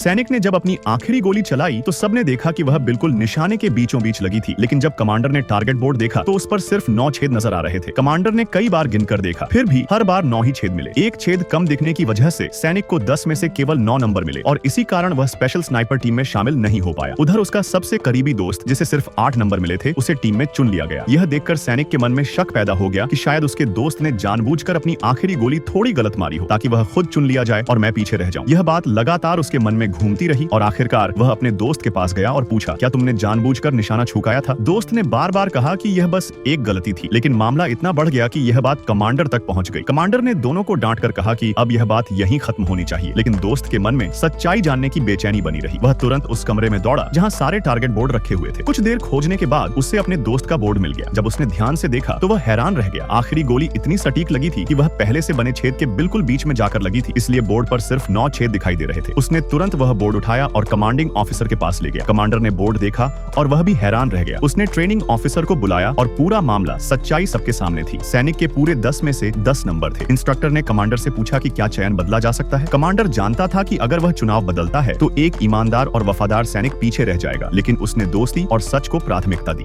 सैनिक ने जब अपनी आखिरी गोली चलाई तो सबने देखा कि वह बिल्कुल निशाने के बीचों बीच लगी थी, लेकिन जब कमांडर ने टारगेट बोर्ड देखा तो उस पर सिर्फ 9 छेद नजर आ रहे थे। कमांडर ने कई बार गिनकर देखा, फिर भी हर बार 9 ही छेद मिले। एक छेद कम दिखने की वजह से सैनिक को 10 में से केवल 9 नंबर मिले और इसी कारण वह स्पेशल स्नाइपर टीम में शामिल नहीं हो पाया। उधर उसका सबसे करीबी दोस्त जिसे सिर्फ 8 नंबर मिले थे, उसे टीम में चुन लिया गया। यह देखकर सैनिक के मन में शक पैदा हो गया कि शायद उसके दोस्त ने जानबूझकर अपनी आखिरी गोली थोड़ी गलत मारी हो ताकि वह खुद चुन लिया जाए और मैं पीछे रह जाऊं। यह बात लगातार उसके मन में घूमती रही और आखिरकार वह अपने दोस्त के पास गया और पूछा, क्या तुमने जानबूझकर निशाना छुकाया था? दोस्त ने बार बार कहा कि यह बस एक गलती थी, लेकिन मामला इतना बढ़ गया कि यह बात कमांडर तक पहुंच गई। कमांडर ने दोनों को डांट कर कहा कि अब यह बात यहीं खत्म होनी चाहिए, लेकिन दोस्त के मन में सच्चाई जानने की बेचैनी बनी रही। वह तुरंत उस कमरे में दौड़ा जहां सारे टारगेट बोर्ड रखे हुए थे। कुछ देर खोजने के बाद उससे अपने दोस्त का बोर्ड मिल गया। जब उसने ध्यान से देखा तो वह हैरान रह गया। आखिरी गोली इतनी सटीक लगी थी कि वह पहले से बने छेद के बिल्कुल बीच में जाकर लगी थी, इसलिए बोर्ड पर सिर्फ 9 छेद दिखाई दे रहे थे। उसने तुरंत वह बोर्ड उठाया और कमांडिंग ऑफिसर के पास ले गया। कमांडर ने बोर्ड देखा और वह भी हैरान रह गया। उसने ट्रेनिंग ऑफिसर को बुलाया और पूरा मामला सच्चाई सबके सामने थी। सैनिक के पूरे 10 में से 10 नंबर थे। इंस्ट्रक्टर ने कमांडर से पूछा कि क्या चयन बदला जा सकता है। कमांडर जानता था कि अगर वह चुनाव बदलता है तो एक ईमानदार और वफादार सैनिक पीछे रह जाएगा, लेकिन उसने दोस्ती और सच को प्राथमिकता दी।